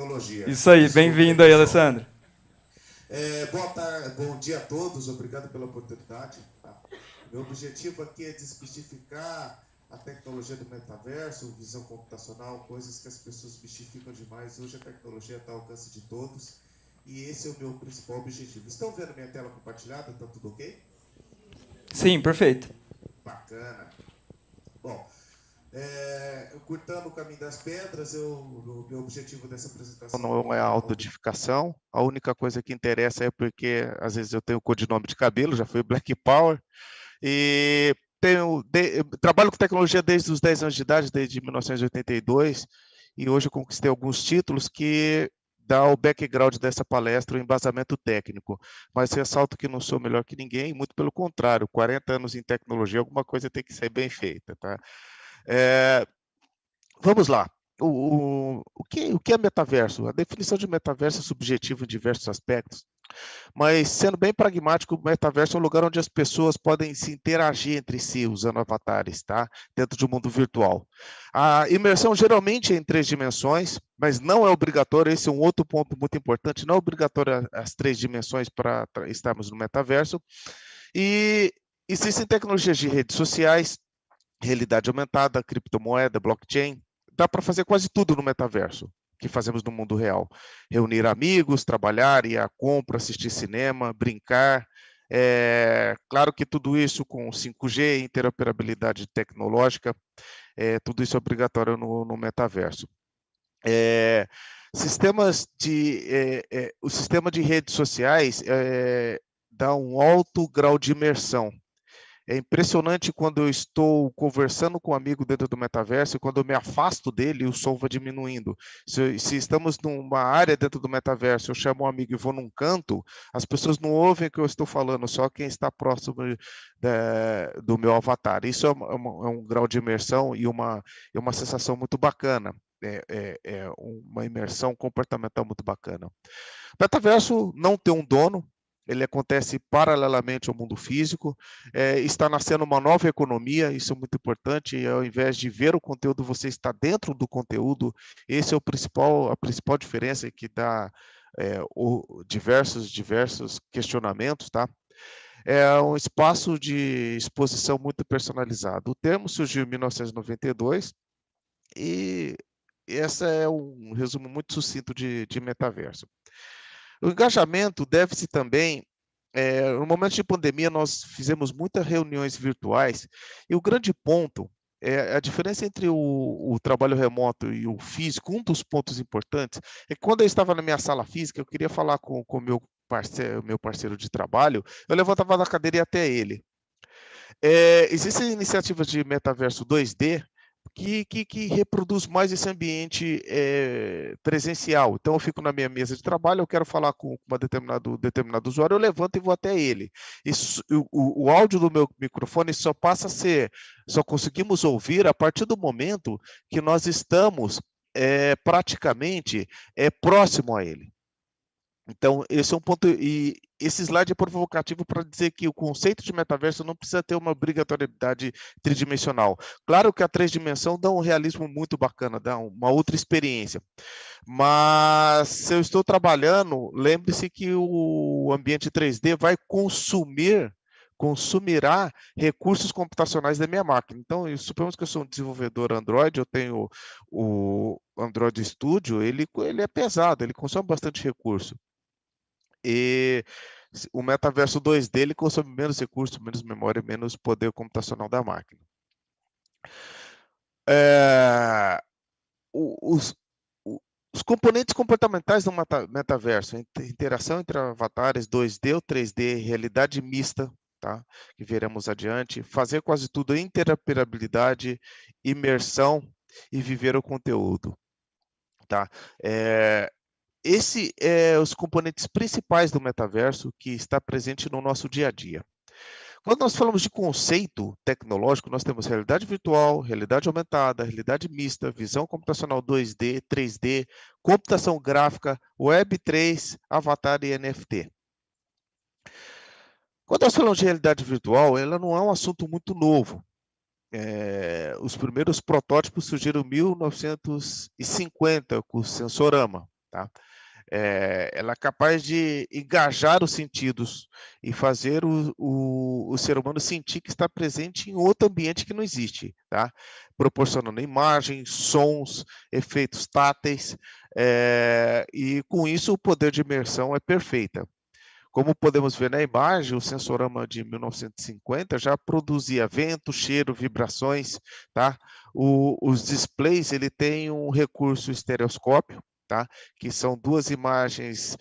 tecnologia. Isso aí, Desculpem, bem-vindo aí, pessoal. Alessandro. Boa tarde, bom dia a todos, obrigado pela oportunidade. Tá? Meu objetivo aqui é desmistificar a tecnologia do metaverso, visão computacional, coisas que as pessoas mistificam demais. Hoje a tecnologia está ao alcance de todos e esse é o meu principal objetivo. Estão vendo minha tela compartilhada? Está tudo ok? Sim, perfeito. Bacana. Bom, curtando o caminho das pedras, o meu objetivo dessa apresentação não é a autodificação. A única coisa que interessa é porque, às vezes, eu tenho codinome de cabelo, já fui Black Power, e trabalho com tecnologia desde os 10 anos de idade, desde 1982, e hoje eu conquistei alguns títulos que dá o background dessa palestra, o embasamento técnico. Mas ressalto que não sou melhor que ninguém, muito pelo contrário, 40 anos em tecnologia, alguma coisa tem que ser bem feita, tá? Vamos lá. O que é metaverso? A definição de metaverso é subjetiva em diversos aspectos, mas sendo bem pragmático, o metaverso é um lugar onde as pessoas podem se interagir entre si usando avatares, tá? Dentro de um mundo virtual. A imersão geralmente é em 3 dimensões, mas não é obrigatório, esse é um outro ponto muito importante, não é obrigatório as 3 dimensões para estarmos no metaverso. E existem tecnologias de redes sociais, realidade aumentada, criptomoeda, blockchain. Dá para fazer quase tudo no metaverso que fazemos no mundo real. Reunir amigos, trabalhar, ir à compra, assistir cinema, brincar. Claro que tudo isso com 5G, interoperabilidade tecnológica, tudo isso é obrigatório no metaverso. O sistema de redes sociais dá um alto grau de imersão. É impressionante quando eu estou conversando com um amigo dentro do metaverso e quando eu me afasto dele, o som vai diminuindo. Se estamos numa área dentro do metaverso, eu chamo um amigo e vou num canto, as pessoas não ouvem o que eu estou falando, só quem está próximo do meu avatar. Isso é um grau de imersão e uma sensação muito bacana. É uma imersão comportamental muito bacana. O metaverso não tem um dono, ele acontece paralelamente ao mundo físico, está nascendo uma nova economia, isso é muito importante, e ao invés de ver o conteúdo, você está dentro do conteúdo, esse é a principal diferença que dá diversos questionamentos, tá? É um espaço de exposição muito personalizado. O termo surgiu em 1992 e esse é um resumo muito sucinto de metaverso. O engajamento deve-se também, no momento de pandemia, nós fizemos muitas reuniões virtuais, e o grande ponto é a diferença entre o trabalho remoto e o físico. Um dos pontos importantes é que quando eu estava na minha sala física, eu queria falar com o meu parceiro de trabalho, eu levantava da cadeira e ia até ele. Existem iniciativas de metaverso 2D que reproduz mais esse ambiente presencial. Então, eu fico na minha mesa de trabalho, eu quero falar com uma determinado usuário, eu levanto e vou até ele. O áudio do meu microfone só conseguimos ouvir a partir do momento que nós estamos praticamente próximo a ele. Então, esse é um ponto, e esse slide é provocativo para dizer que o conceito de metaverso não precisa ter uma obrigatoriedade tridimensional. Claro que a 3 dimensão dá um realismo muito bacana, dá uma outra experiência. Mas se eu estou trabalhando, lembre-se que o ambiente 3D vai consumirá recursos computacionais da minha máquina. Então, suponhamos que eu sou um desenvolvedor Android, eu tenho o Android Studio, ele é pesado, ele consome bastante recurso. E o metaverso 2D ele consome menos recursos, menos memória, menos poder computacional da máquina. Os, os componentes comportamentais do metaverso, interação entre avatares 2D ou 3D, realidade mista, tá? Que veremos adiante, fazer quase tudo, interoperabilidade, imersão e viver o conteúdo. Tá? Esse é os componentes principais do metaverso que está presente no nosso dia a dia. Quando nós falamos de conceito tecnológico, nós temos realidade virtual, realidade aumentada, realidade mista, visão computacional 2D, 3D, computação gráfica, Web3, avatar e NFT. Quando nós falamos de realidade virtual, ela não é um assunto muito novo. Os primeiros protótipos surgiram em 1950 com o Sensorama. tá? Ela é capaz de engajar os sentidos e fazer o ser humano sentir que está presente em outro ambiente que não existe, tá? Proporcionando imagens, sons, efeitos táteis, e com isso o poder de imersão é perfeita. Como podemos ver na imagem, o Sensorama de 1950 já produzia vento, cheiro, vibrações, tá? Os displays, ele tem um recurso estereoscópio, tá? Que são duas imagens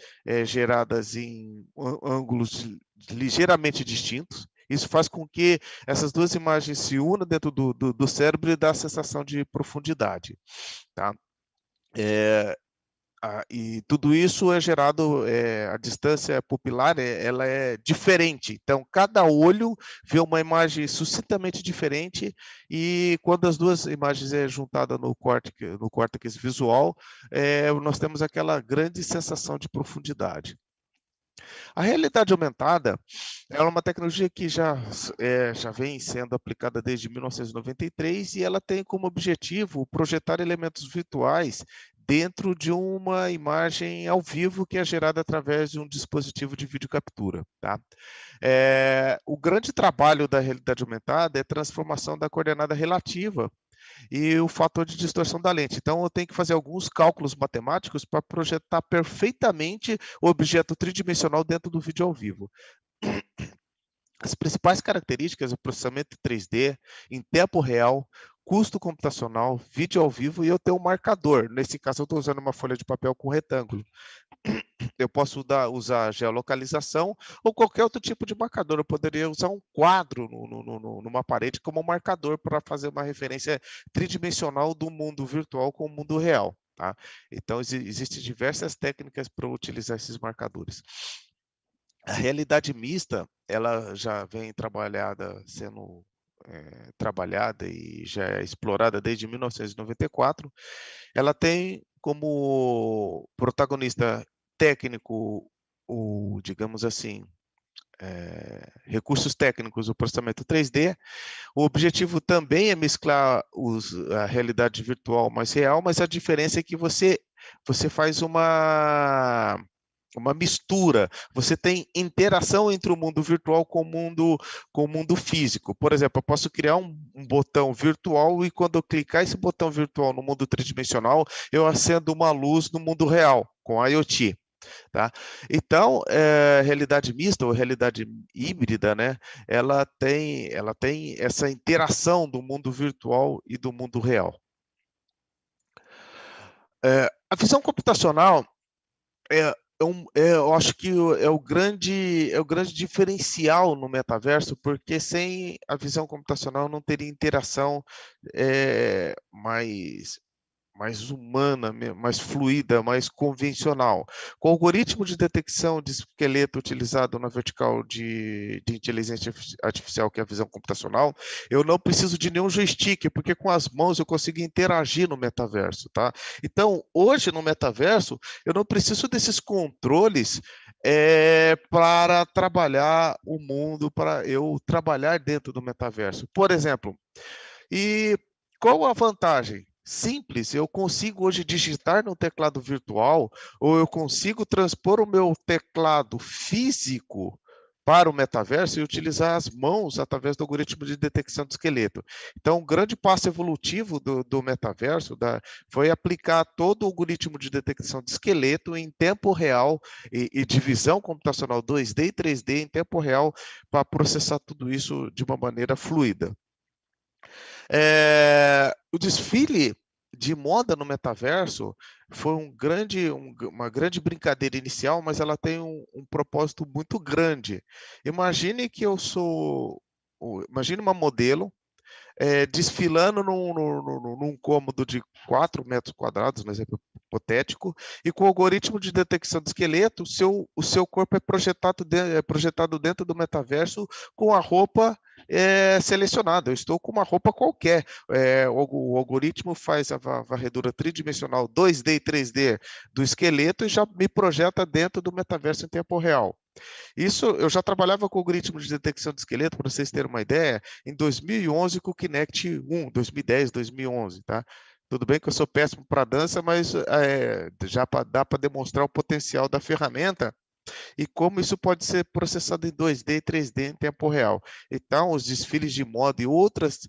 geradas em ângulos ligeiramente distintos. Isso faz com que essas duas imagens se unam dentro do cérebro e dá a sensação de profundidade, tá? E tudo isso é gerado, a distância pupilar, ela é diferente. Então, cada olho vê uma imagem sucintamente diferente e quando as duas imagens é juntada no córtex visual, nós temos aquela grande sensação de profundidade. A realidade aumentada é uma tecnologia que já vem sendo aplicada desde 1993 e ela tem como objetivo projetar elementos virtuais dentro de uma imagem ao vivo que é gerada através de um dispositivo de videocaptura, tá? O grande trabalho da realidade aumentada é a transformação da coordenada relativa e o fator de distorção da lente. Então, eu tenho que fazer alguns cálculos matemáticos para projetar perfeitamente o objeto tridimensional dentro do vídeo ao vivo. As principais características é o processamento 3D em tempo real, custo computacional, vídeo ao vivo e eu tenho um marcador. Nesse caso, eu estou usando uma folha de papel com retângulo. Eu posso usar geolocalização ou qualquer outro tipo de marcador. Eu poderia usar um quadro numa parede como um marcador para fazer uma referência tridimensional do mundo virtual com o mundo real. Tá? Então, existem diversas técnicas para utilizar esses marcadores. A realidade mista, ela já vem sendo trabalhada e já é explorada desde 1994. Ela tem como protagonista técnico, digamos assim, recursos técnicos, o processamento 3D. O objetivo também é mesclar a realidade virtual mais real, mas a diferença é que você faz uma mistura, você tem interação entre o mundo virtual com o mundo físico. Por exemplo, eu posso criar um botão virtual e quando eu clicar esse botão virtual no mundo tridimensional, eu acendo uma luz no mundo real, com IoT. Tá? Então, realidade mista ou realidade híbrida, né? Ela tem essa interação do mundo virtual e do mundo real. A visão computacional eu acho que é o grande diferencial no metaverso, porque sem a visão computacional não teria interação mais humana, mais fluida, mais convencional. Com o algoritmo de detecção de esqueleto utilizado na vertical de inteligência artificial, que é a visão computacional, eu não preciso de nenhum joystick, porque com as mãos eu consigo interagir no metaverso, tá? Então, hoje no metaverso, eu não preciso desses controles para trabalhar o mundo, para eu trabalhar dentro do metaverso. Por exemplo, e qual a vantagem? Simples, eu consigo hoje digitar no teclado virtual ou eu consigo transpor o meu teclado físico para o metaverso e utilizar as mãos através do algoritmo de detecção de esqueleto. Então, um grande passo evolutivo do metaverso foi aplicar todo o algoritmo de detecção de esqueleto em tempo real e de visão computacional 2D e 3D em tempo real para processar tudo isso de uma maneira fluida. O desfile de moda no metaverso foi uma grande brincadeira inicial, mas ela tem um propósito muito grande. Imagine imagine uma modelo desfilando num cômodo de 4 metros quadrados, um exemplo hipotético, e com o algoritmo de detecção de esqueleto, o seu corpo é projetado dentro do metaverso com a roupa selecionada. Eu estou com uma roupa qualquer. O algoritmo faz a varredura tridimensional 2D e 3D do esqueleto e já me projeta dentro do metaverso em tempo real. Isso, eu já trabalhava com o algoritmo de detecção de esqueleto, para vocês terem uma ideia, em 2011 com o Kinect 1, 2010, 2011, tá? Tudo bem que eu sou péssimo para dança, mas dá para demonstrar o potencial da ferramenta e como isso pode ser processado em 2D e 3D em tempo real. Então, os desfiles de moda e outras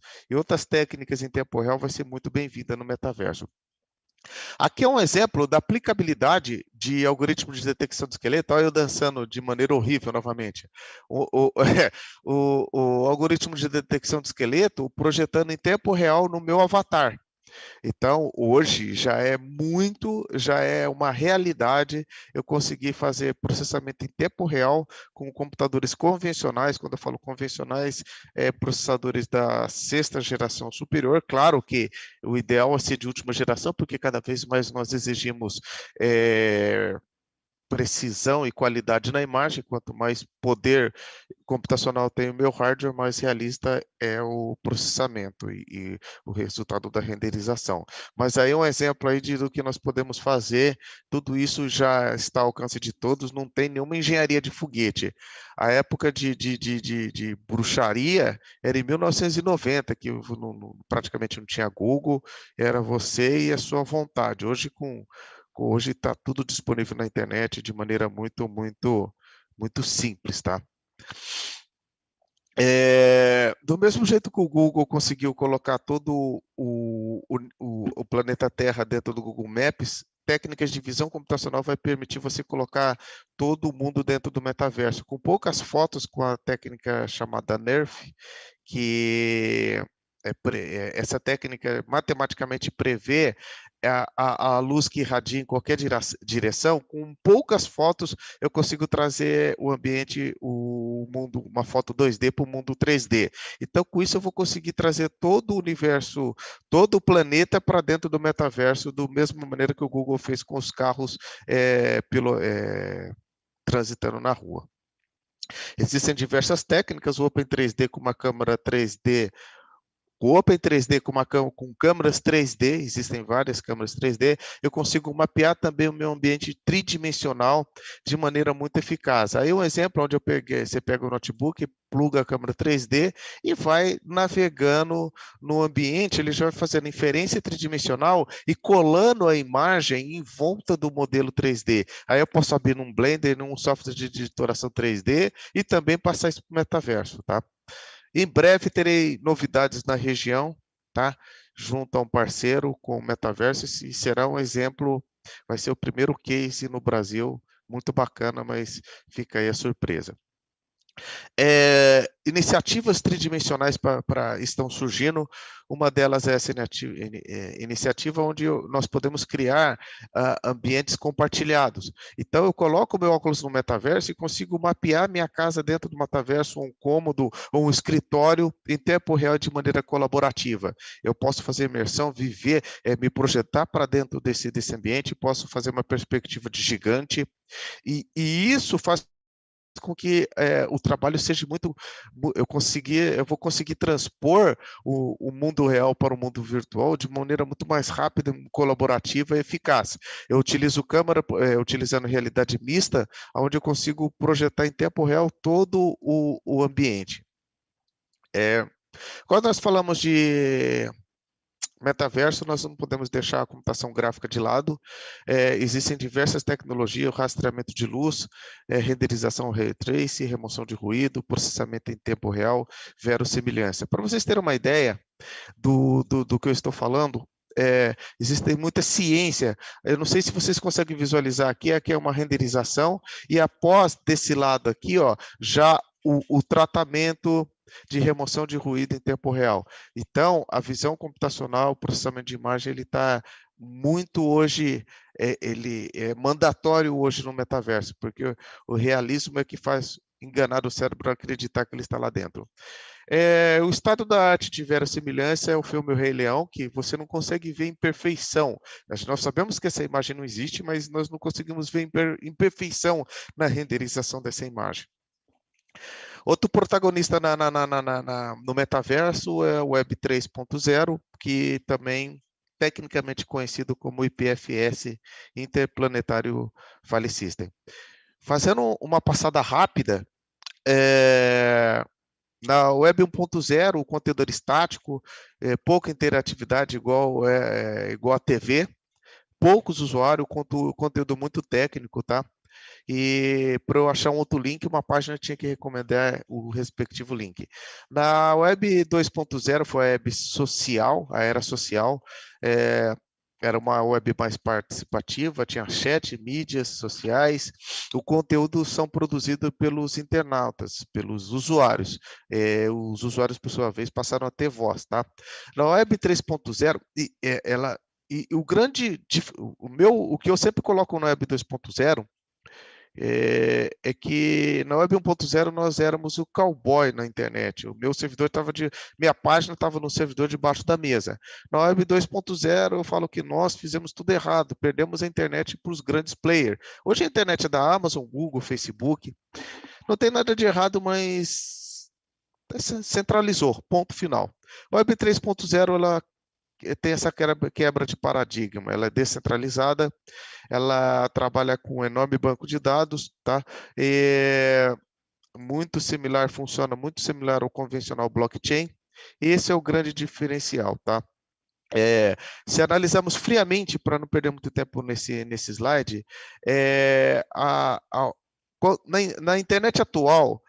técnicas em tempo real vai ser muito bem-vinda no metaverso. Aqui é um exemplo da aplicabilidade de algoritmo de detecção de esqueleto. Olha eu dançando de maneira horrível novamente. O algoritmo de detecção de esqueleto projetando em tempo real no meu avatar. Então, hoje já é uma realidade eu conseguir fazer processamento em tempo real com computadores convencionais. Quando eu falo convencionais, processadores da sexta geração superior. Claro que o ideal é ser de última geração, porque cada vez mais nós exigimos precisão e qualidade na imagem. Quanto mais poder computacional tem o meu hardware, mais realista é o processamento e o resultado da renderização. Mas aí um exemplo aí do que nós podemos fazer, tudo isso já está ao alcance de todos, não tem nenhuma engenharia de foguete. A época de bruxaria era em 1990, que praticamente não tinha Google, era você e a sua vontade. Hoje está tudo disponível na internet de maneira muito, muito, muito simples, tá? Do mesmo jeito que o Google conseguiu colocar todo o planeta Terra dentro do Google Maps, técnicas de visão computacional vai permitir você colocar todo o mundo dentro do metaverso. Com poucas fotos, com a técnica chamada NeRF, que essa técnica matematicamente prevê a luz que irradia em qualquer direção. Com poucas fotos eu consigo trazer o ambiente, o mundo, uma foto 2D para o mundo 3D. Então, com isso, eu vou conseguir trazer todo o universo, todo o planeta para dentro do metaverso, da mesma maneira que o Google fez com os carros transitando na rua. Existem diversas técnicas, o Open 3D com uma câmera 3D, o Open 3D com câmeras 3D, existem várias câmeras 3D, eu consigo mapear também o meu ambiente tridimensional de maneira muito eficaz. Aí um exemplo onde você pega o notebook, pluga a câmera 3D e vai navegando no ambiente, ele já vai fazendo inferência tridimensional e colando a imagem em volta do modelo 3D. Aí eu posso abrir num Blender, num software de editoração 3D e também passar isso para o metaverso, tá? Em breve terei novidades na região, tá? Junto a um parceiro com o Metaverso, e será um exemplo, vai ser o primeiro case no Brasil, muito bacana, mas fica aí a surpresa. Iniciativas tridimensionais estão surgindo. Uma delas é essa iniciativa onde nós podemos criar ambientes compartilhados. Então, eu coloco o meu óculos no metaverso e consigo mapear minha casa dentro do metaverso, um cômodo ou um escritório em tempo real de maneira colaborativa. Eu posso fazer imersão, viver, me projetar para dentro desse ambiente, posso fazer uma perspectiva de gigante, e isso faz com que o trabalho seja muito. Eu vou conseguir transpor o mundo real para o mundo virtual de maneira muito mais rápida, colaborativa e eficaz. Eu utilizo câmera, utilizando realidade mista, onde eu consigo projetar em tempo real todo o ambiente. Quando nós falamos de metaverso, nós não podemos deixar a computação gráfica de lado. Existem diversas tecnologias, o rastreamento de luz, renderização ray tracing, remoção de ruído, processamento em tempo real, verossimilhança. Para vocês terem uma ideia do que eu estou falando, existe muita ciência. Eu não sei se vocês conseguem visualizar aqui é uma renderização, e após desse lado aqui, ó, já o tratamento de remoção de ruído em tempo real. Então, a visão computacional, o processamento de imagem, ele está muito hoje, ele é mandatório hoje no metaverso, porque o realismo é que faz enganar o cérebro a acreditar que ele está lá dentro. O estado da arte de verossimilhança é o filme O Rei Leão, que você não consegue ver imperfeição. Nós sabemos que essa imagem não existe, mas nós não conseguimos ver imperfeição na renderização dessa imagem. Outro protagonista no metaverso é o Web 3.0, que também tecnicamente conhecido como IPFS, Interplanetário File System. Fazendo uma passada rápida, Na Web 1.0, o conteúdo era estático, pouca interatividade igual a TV, poucos usuários, conteúdo muito técnico, tá? E para eu achar um outro link, uma página tinha que recomendar o respectivo link. Na Web 2.0 foi a web social, a era social, era uma web mais participativa, tinha chat, mídias sociais, o conteúdo são produzido pelos internautas, pelos usuários. Os usuários, por sua vez, passaram a ter voz, tá? Na Web 3.0, ela e o que eu sempre coloco no Web 2.0 é que na Web 1.0 nós éramos o cowboy na internet. O meu servidor minha página estava no servidor debaixo da mesa. Na Web 2.0 eu falo que nós fizemos tudo errado, perdemos a internet para os grandes players. Hoje a internet é da Amazon, Google, Facebook. Não tem nada de errado, mas centralizou, ponto final. A Web 3.0 ela tem essa quebra de paradigma, ela é descentralizada, ela trabalha com um enorme banco de dados, tá? Muito similar, funciona muito similar ao convencional blockchain. Esse é o grande diferencial, tá? Se analisarmos friamente, para não perder muito tempo nesse slide, na internet atual,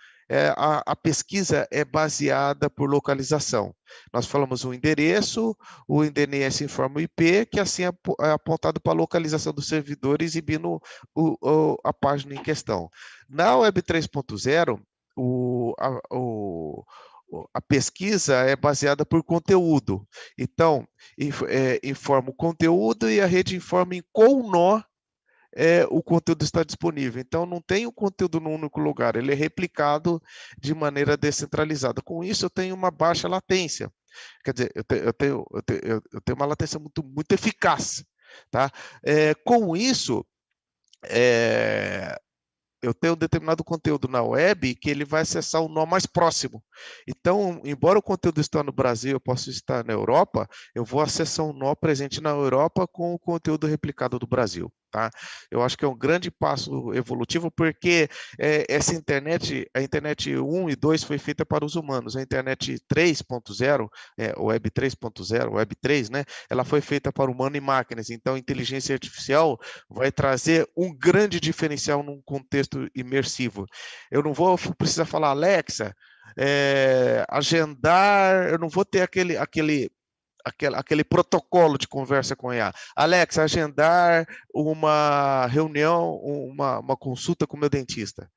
a pesquisa é baseada por localização. Nós falamos o endereço informa o IP, que assim é apontado para a localização do servidor, exibindo a página em questão. Na Web 3.0, a pesquisa é baseada por conteúdo. Então, informa o conteúdo e a rede informa em qual nó o conteúdo está disponível. Então, não tem o conteúdo num único lugar, ele é replicado de maneira descentralizada. Com isso, eu tenho uma baixa latência. Quer dizer, eu tenho uma latência muito eficaz. Tá? Com isso, eu tenho um determinado conteúdo na web que ele vai acessar o nó mais próximo. Então, embora o conteúdo esteja no Brasil, eu possa estar na Europa, eu vou acessar um nó presente na Europa com o conteúdo replicado do Brasil. Tá? Eu acho que é um grande passo evolutivo, porque essa internet, a internet 1 e 2 foi feita para os humanos, a internet 3.0, Web 3.0, Web 3, né, ela foi feita para humano e máquinas, então a inteligência artificial vai trazer um grande diferencial num contexto imersivo. Eu não vou precisar falar, Alexa, agendar, eu não vou ter aquele protocolo de conversa com a IA. Alexa, agendar uma reunião, uma consulta com o meu dentista.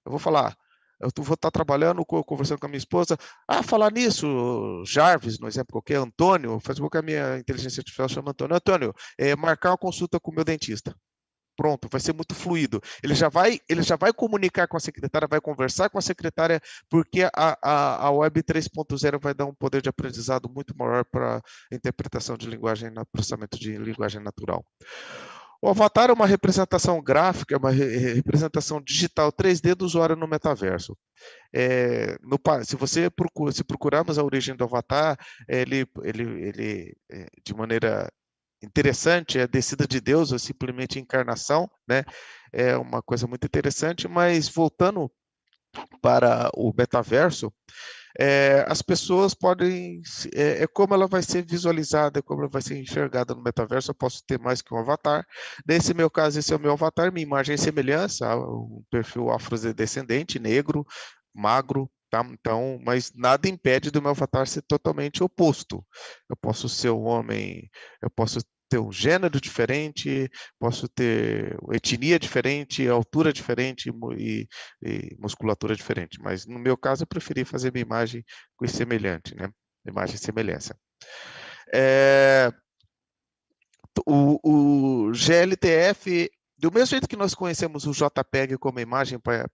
Eu vou falar, eu vou estar trabalhando, conversando com a minha esposa. Falar nisso, Jarvis, no exemplo qualquer, Antônio, faz com que a minha inteligência artificial chama Antônio. Antônio, marcar uma consulta com o meu dentista. Pronto, vai ser muito fluido. Ele já vai comunicar com a secretária, vai conversar com a secretária, porque a Web 3.0 vai dar um poder de aprendizado muito maior para interpretação de linguagem, processamento de linguagem natural. O avatar é uma representação gráfica, é uma representação digital 3D do usuário no metaverso. Se procurarmos a origem do avatar, ele de maneira interessante, é a descida de Deus, ou simplesmente encarnação, né? É uma coisa muito interessante, mas voltando para o metaverso, as pessoas podem, como ela vai ser visualizada, como ela vai ser enxergada no metaverso. Eu posso ter mais que um avatar. Nesse meu caso, esse é o meu avatar, minha imagem e semelhança, um perfil afrodescendente, negro, magro, tá? Então, mas nada impede do meu avatar ser totalmente oposto. Eu posso ser um homem, eu posso ter um gênero diferente, posso ter etnia diferente, altura diferente e musculatura diferente. Mas no meu caso, eu preferi fazer minha imagem com semelhante, né? Imagem e semelhança. O GLTF, do mesmo jeito que nós conhecemos o JPEG como imagem para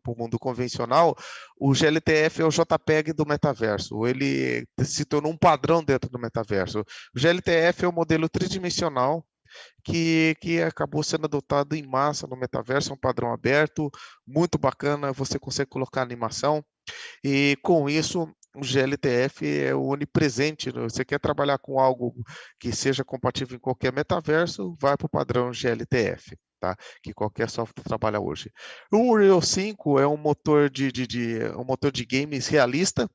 o mundo convencional, o GLTF é o JPEG do metaverso. Ele se tornou um padrão dentro do metaverso. O GLTF é um modelo tridimensional que acabou sendo adotado em massa no metaverso, é um padrão aberto, muito bacana, você consegue colocar animação, e com isso o GLTF é onipresente. Você quer trabalhar com algo que seja compatível em qualquer metaverso, vai para o padrão GLTF. tá? Que qualquer software trabalha hoje. O Unreal 5 é um motor um motor de games realista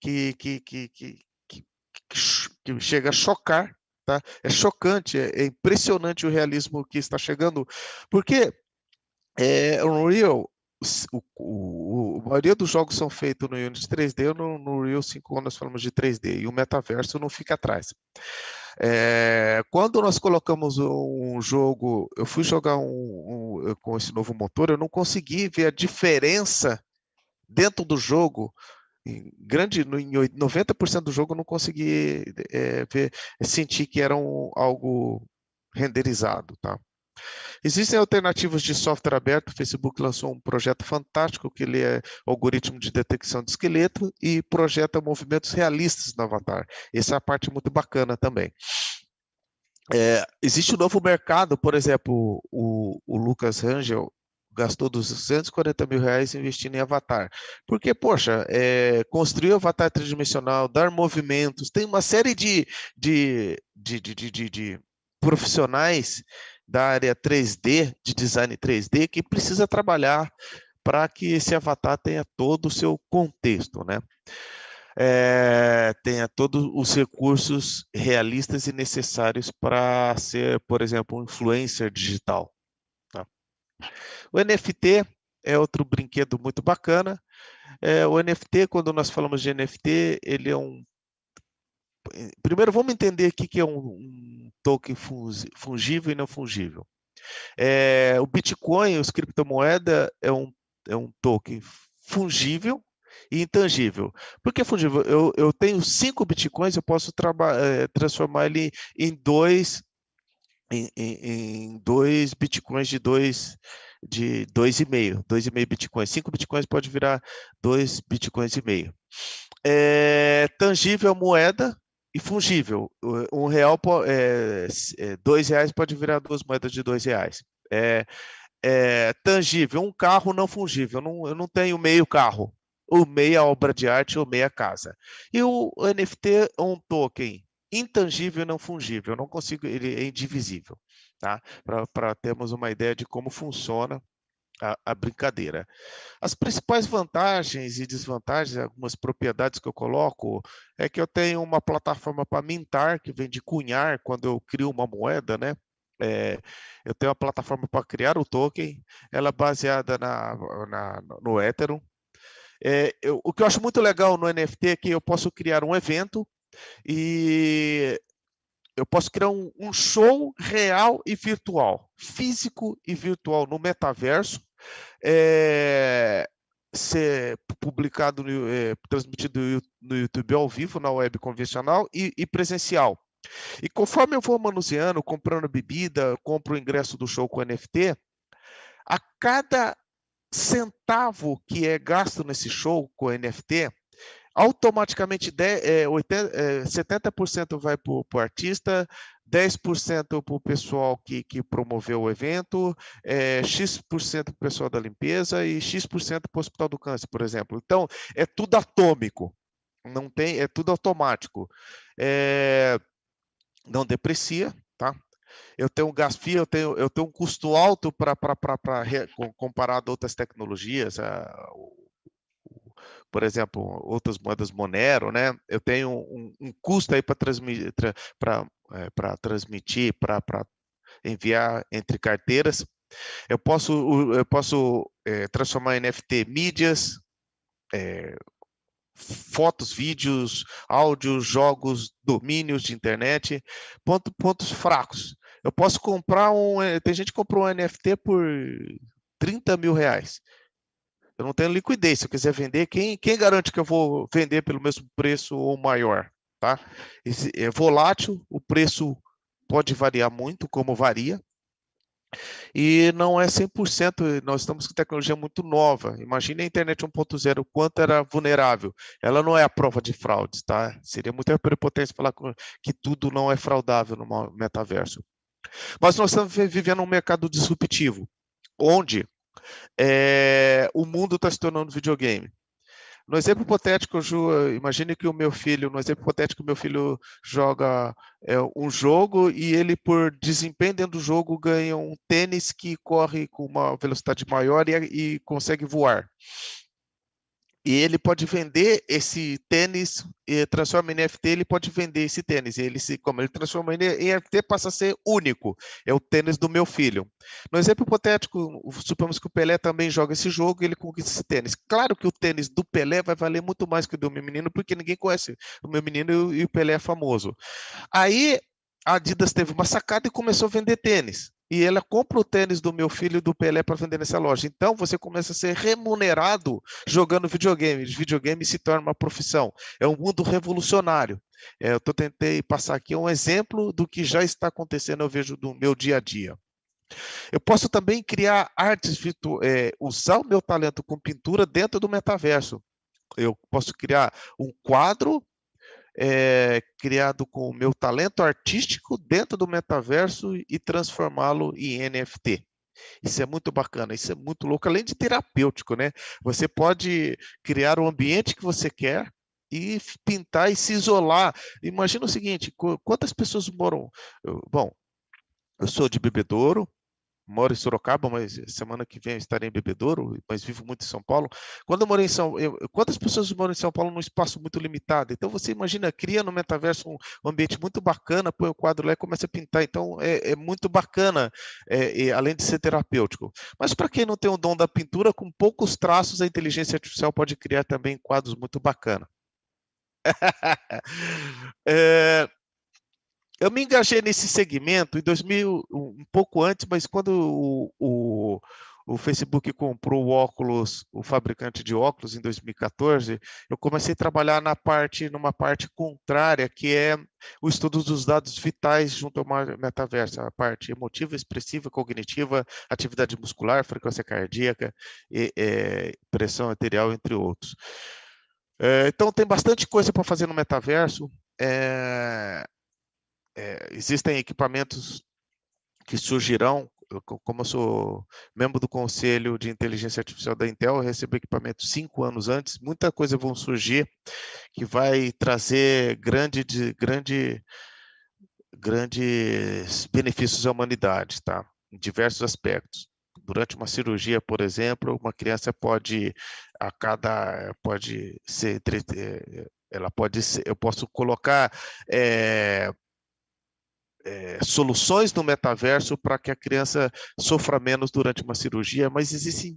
que, que, que, que, que, que chega a chocar, tá? É chocante, é impressionante o realismo que está chegando, porque Unreal, a maioria dos jogos são feitos no Unity 3D ou no Unreal 5 quando nós falamos de 3D, e o metaverso não fica atrás. Quando nós colocamos um jogo, eu fui jogar com esse novo motor, eu não consegui ver a diferença dentro do jogo. Em 90% do jogo eu não consegui sentir que era algo renderizado, tá? Existem alternativas de software aberto. O Facebook lançou um projeto fantástico que ele é algoritmo de detecção de esqueleto e projeta movimentos realistas no avatar. Essa é a parte muito bacana também. Existe um novo mercado, por exemplo, o Lucas Rangel gastou R$240 mil investindo em avatar. Porque, poxa, construir o avatar tridimensional, dar movimentos, tem uma série de profissionais da área 3D, de design 3D, que precisa trabalhar para que esse avatar tenha todo o seu contexto, né? Tenha todos os recursos realistas e necessários para ser, por exemplo, um influencer digital. Tá? O NFT é outro brinquedo muito bacana. O NFT, quando nós falamos de NFT, ele é um... Primeiro, vamos entender o que é um token fungível e não fungível. O Bitcoin, os criptomoeda, é um token fungível e intangível. Por que fungível? Eu tenho 5 Bitcoins, eu posso transformar ele em dois Bitcoins de 2,5 Bitcoins. 5 Bitcoins pode virar 2 Bitcoins e meio. Tangível moeda e fungível. R$1, R$2 pode virar 2 moedas de R$2. Tangível, um carro não fungível. Eu não tenho meio carro, ou meia obra de arte, ou meia casa. E o NFT é um token intangível e não fungível. Eu não consigo, ele é indivisível, tá? Para termos uma ideia de como funciona a brincadeira. As principais vantagens e desvantagens, algumas propriedades que eu coloco, é que eu tenho uma plataforma para mintar, que vem de cunhar, quando eu crio uma moeda, né? Eu tenho uma plataforma para criar o token, ela é baseada no Ethereum. O que eu acho muito legal no NFT é que eu posso criar um evento e eu posso criar um show real e virtual, físico e virtual no metaverso, ser publicado, transmitido no YouTube ao vivo, na web convencional e presencial. E conforme eu vou manuseando, comprando bebida, compro o ingresso do show com NFT, a cada centavo que é gasto nesse show com NFT, automaticamente 70% vai para o artista, 10% para o pessoal que promoveu o evento, X% para o pessoal da limpeza e X% para o Hospital do Câncer, por exemplo. Então, é tudo atômico, não tem, é tudo automático. Não deprecia, tá? Eu tenho um gasto FII, eu tenho um custo alto comparado a outras tecnologias, por exemplo, outras moedas Monero, né? Eu tenho um custo aí para transmitir, para enviar entre carteiras. Eu posso transformar em NFT mídias, fotos, vídeos, áudios, jogos, domínios de internet, pontos fracos. Eu posso comprar tem gente que comprou um NFT por R$30 mil. Eu não tenho liquidez. Se eu quiser vender, quem garante que eu vou vender pelo mesmo preço ou maior? Tá? É volátil, o preço pode variar muito, como varia, e não é 100%. Nós estamos com tecnologia muito nova. Imagine a internet 1.0, o quanto era vulnerável. Ela não é a prova de fraudes, tá? Seria muita prepotência falar que tudo não é fraudável no metaverso. Mas nós estamos vivendo um mercado disruptivo, onde o mundo está se tornando videogame. No exemplo hipotético, Ju, imagine que o meu filho, no exemplo hipotético, o meu filho joga um jogo e ele, por desempenho dentro do jogo, ganha um tênis que corre com uma velocidade maior e consegue voar. E ele pode vender esse tênis, e transforma em NFT, ele pode vender esse tênis. E ele como ele transforma em NFT, passa a ser único. É o tênis do meu filho. No exemplo hipotético, supomos que o Pelé também joga esse jogo e ele conquista esse tênis. Claro que o tênis do Pelé vai valer muito mais que o do meu menino, porque ninguém conhece o meu menino e o Pelé é famoso. Aí a Adidas teve uma sacada e começou a vender tênis. E ela compra o tênis do meu filho e do Pelé para vender nessa loja. Então você começa a ser remunerado jogando videogame. Videogame se torna uma profissão. É um mundo revolucionário. Eu tentei passar aqui um exemplo do que já está acontecendo, eu vejo no meu dia a dia. Eu posso também criar artes, usar o meu talento com pintura dentro do metaverso. Eu posso criar um quadro criado com o meu talento artístico dentro do metaverso e transformá-lo em NFT. Isso é muito bacana, isso é muito louco, além de terapêutico, né? Você pode criar o ambiente que você quer e pintar e se isolar. Imagina o seguinte, quantas pessoas moram... Bom, eu sou de Bebedouro, moro em Sorocaba, mas semana que vem eu estarei em Bebedouro, mas vivo muito em São Paulo. Quando eu morei em quantas pessoas moram em São Paulo num espaço muito limitado? Então você imagina, cria no metaverso um ambiente muito bacana, põe o quadro lá e começa a pintar. Então é muito bacana, além de ser terapêutico. Mas para quem não tem o dom da pintura, com poucos traços a inteligência artificial pode criar também quadros muito bacanas. Eu me engajei nesse segmento em 2000, um pouco antes, mas quando o Facebook comprou o óculos, o fabricante de óculos, em 2014, eu comecei a trabalhar numa parte contrária, que é o estudo dos dados vitais junto ao metaverso, a parte emotiva, expressiva, cognitiva, atividade muscular, frequência cardíaca, pressão arterial, entre outros. Então, tem bastante coisa para fazer no metaverso. Existem equipamentos que surgirão, como eu sou membro do Conselho de Inteligência Artificial da Intel, eu recebo equipamento 5 anos antes, muita coisa vão surgir que vai trazer grandes benefícios à humanidade, tá? Em diversos aspectos. Durante uma cirurgia, por exemplo, uma criança pode ser, ela pode ser, eu posso colocar soluções no metaverso para que a criança sofra menos durante uma cirurgia, mas existem,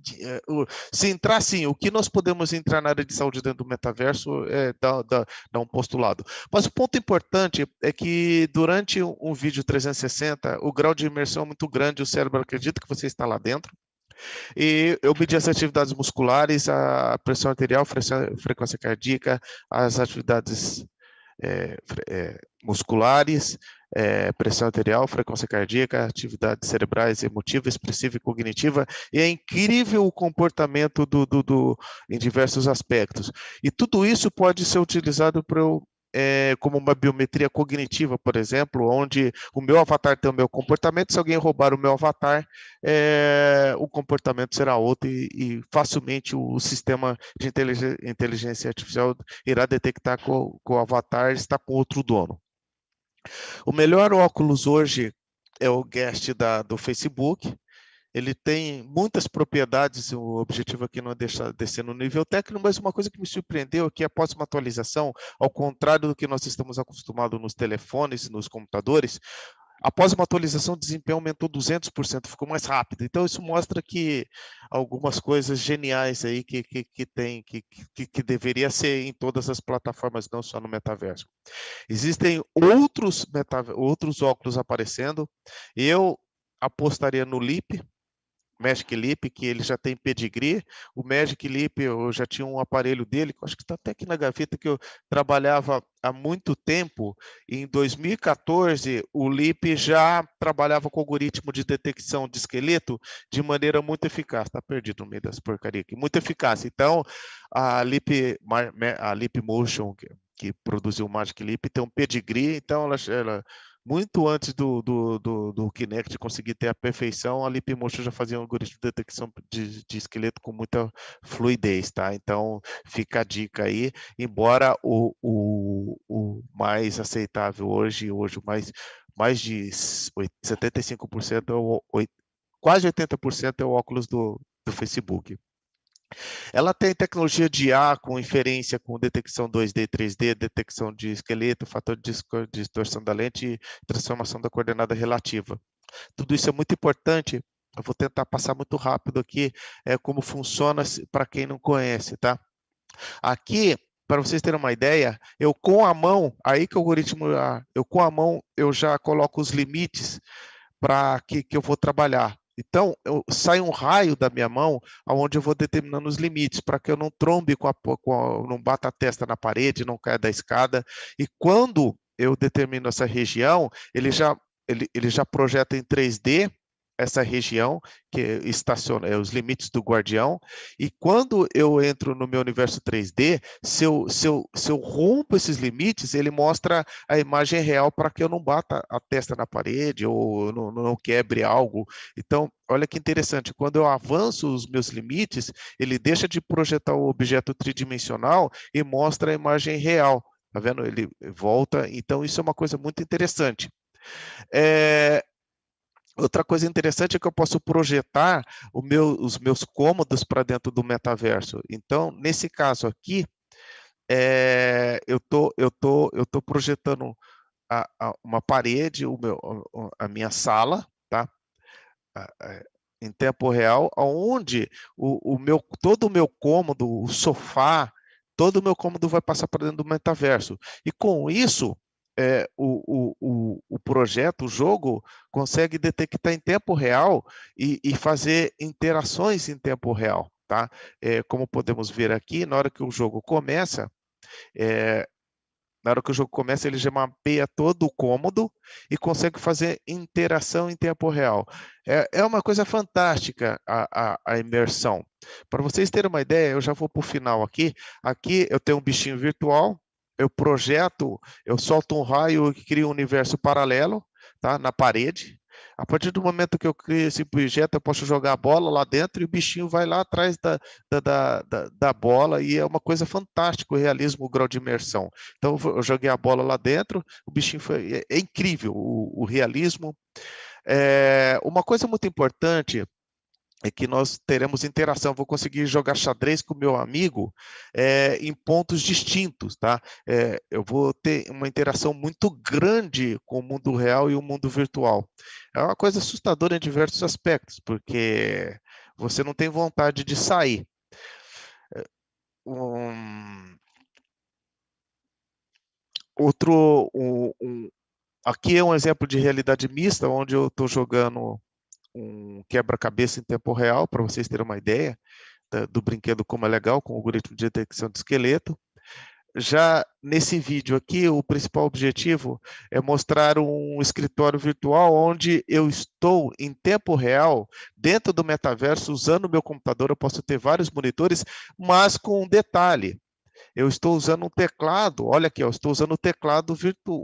se entrar assim, o que nós podemos entrar na área de saúde dentro do metaverso dá um postulado. Mas o ponto importante é que durante um vídeo 360, o grau de imersão é muito grande, o cérebro acredita que você está lá dentro, e eu medi as atividades musculares, a pressão arterial, frequência cardíaca, as atividades musculares, pressão arterial, frequência cardíaca, atividades cerebrais, emotiva, expressiva e cognitiva, e é incrível o comportamento em diversos aspectos. E tudo isso pode ser utilizado para como uma biometria cognitiva, por exemplo, onde o meu avatar tem o meu comportamento, se alguém roubar o meu avatar, o comportamento será outro e facilmente o sistema de inteligência artificial irá detectar que o avatar está com outro dono. O melhor óculos hoje é o Guest do Facebook. Ele tem muitas propriedades, o objetivo aqui não é deixar descer no nível técnico, mas uma coisa que me surpreendeu é que após uma atualização, ao contrário do que nós estamos acostumados nos telefones, nos computadores, após uma atualização, o desempenho aumentou 200%, ficou mais rápido. Então, isso mostra que algumas coisas geniais aí que deveria ser em todas as plataformas, não só no metaverso. Existem outros óculos aparecendo. Eu apostaria no Leap, Magic Leap, que ele já tem pedigree. O Magic Leap, eu já tinha um aparelho dele, acho que está até aqui na gaveta, que eu trabalhava há muito tempo. Em 2014, o Leap já trabalhava com algoritmo de detecção de esqueleto de maneira muito eficaz. Está perdido no meio das porcarias aqui. Muito eficaz. Então, a Leap Motion, que produziu o Magic Leap, tem um pedigree, então ela muito antes do Kinect conseguir ter a perfeição, a Leapmotion já fazia um algoritmo de detecção de esqueleto com muita fluidez, tá? Então, fica a dica aí, embora o mais aceitável hoje o mais de 75% quase 80% é o óculos do Facebook. Ela tem tecnologia de IA com inferência, com detecção 2D, 3D, detecção de esqueleto, fator de distorção da lente e transformação da coordenada relativa. Tudo isso é muito importante. Eu vou tentar passar muito rápido aqui como funciona para quem não conhece, tá? Aqui, para vocês terem uma ideia, eu com a mão, aí que o algoritmo, eu com a mão, eu já coloco os limites para que eu vou trabalhar. Então, sai um raio da minha mão, onde eu vou determinando os limites, para que eu não trombe não bata a testa na parede, não caia da escada. E quando eu determino essa região, ele já projeta em 3D essa região, que estaciona os limites do guardião, e quando eu entro no meu universo 3D, se eu rompo esses limites, ele mostra a imagem real para que eu não bata a testa na parede ou não quebre algo. Então, olha que interessante, quando eu avanço os meus limites, ele deixa de projetar o objeto tridimensional e mostra a imagem real. Tá vendo? Ele volta, então isso é uma coisa muito interessante. Outra coisa interessante é que eu posso projetar os meus cômodos para dentro do metaverso. Então, nesse caso aqui, eu tô projetando uma parede, a minha sala, tá? Em tempo real, onde todo o meu cômodo, o sofá, todo o meu cômodo vai passar para dentro do metaverso. E com isso, o projeto, o jogo, consegue detectar em tempo real e fazer interações em tempo real. Tá? Como podemos ver aqui, na hora que o jogo começa, ele já mapeia todo o cômodo e consegue fazer interação em tempo real. É uma coisa fantástica a imersão. Para vocês terem uma ideia, eu já vou para o final aqui. Aqui eu tenho um bichinho virtual, eu projeto, eu solto um raio e crio um universo paralelo, tá, na parede. A partir do momento que eu crio esse projeto, eu posso jogar a bola lá dentro e o bichinho vai lá atrás da bola, e é uma coisa fantástica o realismo, o grau de imersão. Então, eu joguei a bola lá dentro, o bichinho foi. É incrível o realismo. Uma coisa muito importante é que nós teremos interação. Vou conseguir jogar xadrez com o meu amigo em pontos distintos, tá? Eu vou ter uma interação muito grande com o mundo real e o mundo virtual. É uma coisa assustadora em diversos aspectos, porque você não tem vontade de sair. Um, aqui é um exemplo de realidade mista, onde eu estou jogando um quebra-cabeça em tempo real, para vocês terem uma ideia do brinquedo como é legal, com o algoritmo de detecção de esqueleto. Já nesse vídeo aqui, o principal objetivo é mostrar um escritório virtual onde eu estou em tempo real, dentro do metaverso, usando o meu computador. Eu posso ter vários monitores, mas com um detalhe. Eu estou usando um teclado, olha aqui, eu estou usando o teclado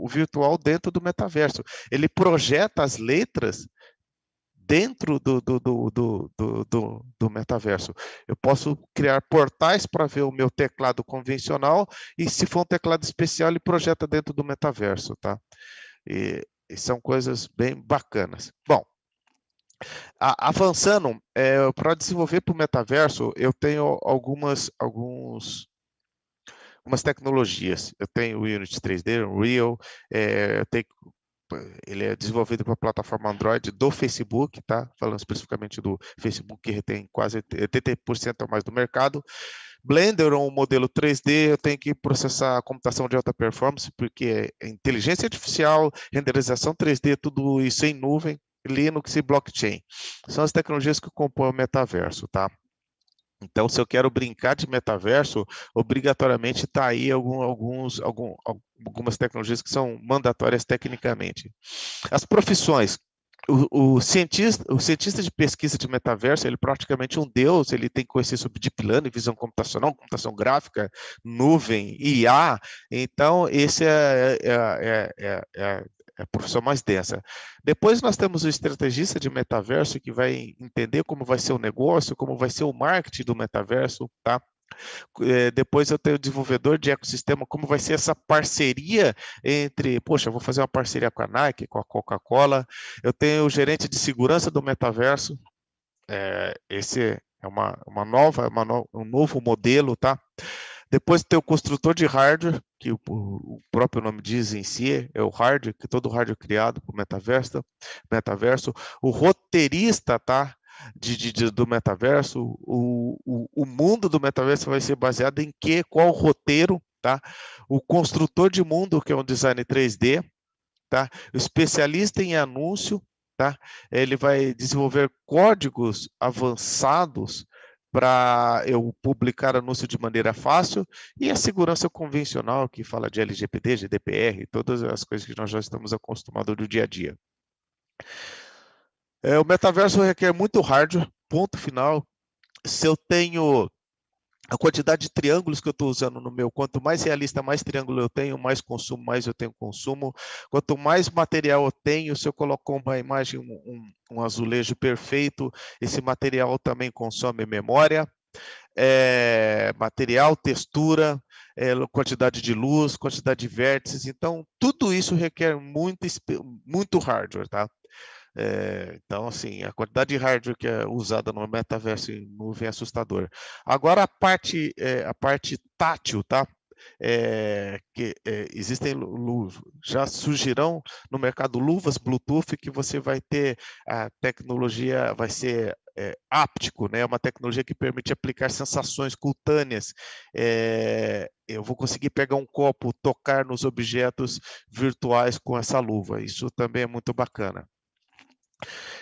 virtual dentro do metaverso. Ele projeta as letras dentro do metaverso. Eu posso criar portais para ver o meu teclado convencional e, se for um teclado especial, ele projeta dentro do metaverso, tá? E são coisas bem bacanas. Bom, avançando, para desenvolver para o metaverso, eu tenho algumas tecnologias. Eu tenho o Unity 3D, o Unreal, eu tenho ele é desenvolvido para a plataforma Android do Facebook, tá? Falando especificamente do Facebook, que retém quase 80% a mais do mercado. Blender, um modelo 3D, eu tenho que processar a computação de alta performance, porque é inteligência artificial, renderização 3D, tudo isso em nuvem, Linux e blockchain. São as tecnologias que compõem o metaverso, tá? Então, se eu quero brincar de metaverso, obrigatoriamente está aí algumas tecnologias que são mandatórias tecnicamente. As profissões. O cientista de pesquisa de metaverso, ele é praticamente um deus, ele tem que conhecer sobre deep learning, visão computacional, computação gráfica, nuvem, IA. Então, esse É a profissão mais densa. Depois nós temos o estrategista de metaverso, que vai entender como vai ser o negócio, como vai ser o marketing do metaverso, tá? Depois eu tenho o desenvolvedor de ecossistema, como vai ser essa parceria entre, poxa, eu vou fazer uma parceria com a Nike, com a Coca-Cola. Eu tenho o gerente de segurança do metaverso. Esse é um novo modelo, tá? Depois tem o construtor de hardware, que o próprio nome diz em si, é o hardware, que todo hardware criado para o metaverso. O roteirista, tá? Do metaverso, o mundo do metaverso vai ser baseado em quê? Qual o roteiro, tá? O construtor de mundo, que é um design 3D, tá? O especialista em anúncio, tá? Ele vai desenvolver códigos avançados para eu publicar anúncio de maneira fácil, e a segurança convencional, que fala de LGPD, GDPR, todas as coisas que nós já estamos acostumados no dia a dia. O metaverso requer muito hardware, ponto final. Se eu tenho a quantidade de triângulos que eu estou usando no meu, quanto mais realista, mais triângulo eu tenho, mais consumo, mais eu tenho consumo. Quanto mais material eu tenho, se eu coloco uma imagem, um azulejo perfeito, esse material também consome memória, material, textura, quantidade de luz, quantidade de vértices. Então, tudo isso requer muito hardware, tá? Então, assim, a quantidade de hardware que é usada no metaverso em nuvem é assustadora. Agora, a parte tátil, tá? Existem já surgirão no mercado luvas Bluetooth que você vai ter a tecnologia, vai ser áptico, né? Uma tecnologia que permite aplicar sensações cutâneas. Eu vou conseguir pegar um copo, tocar nos objetos virtuais com essa luva. Isso também é muito bacana.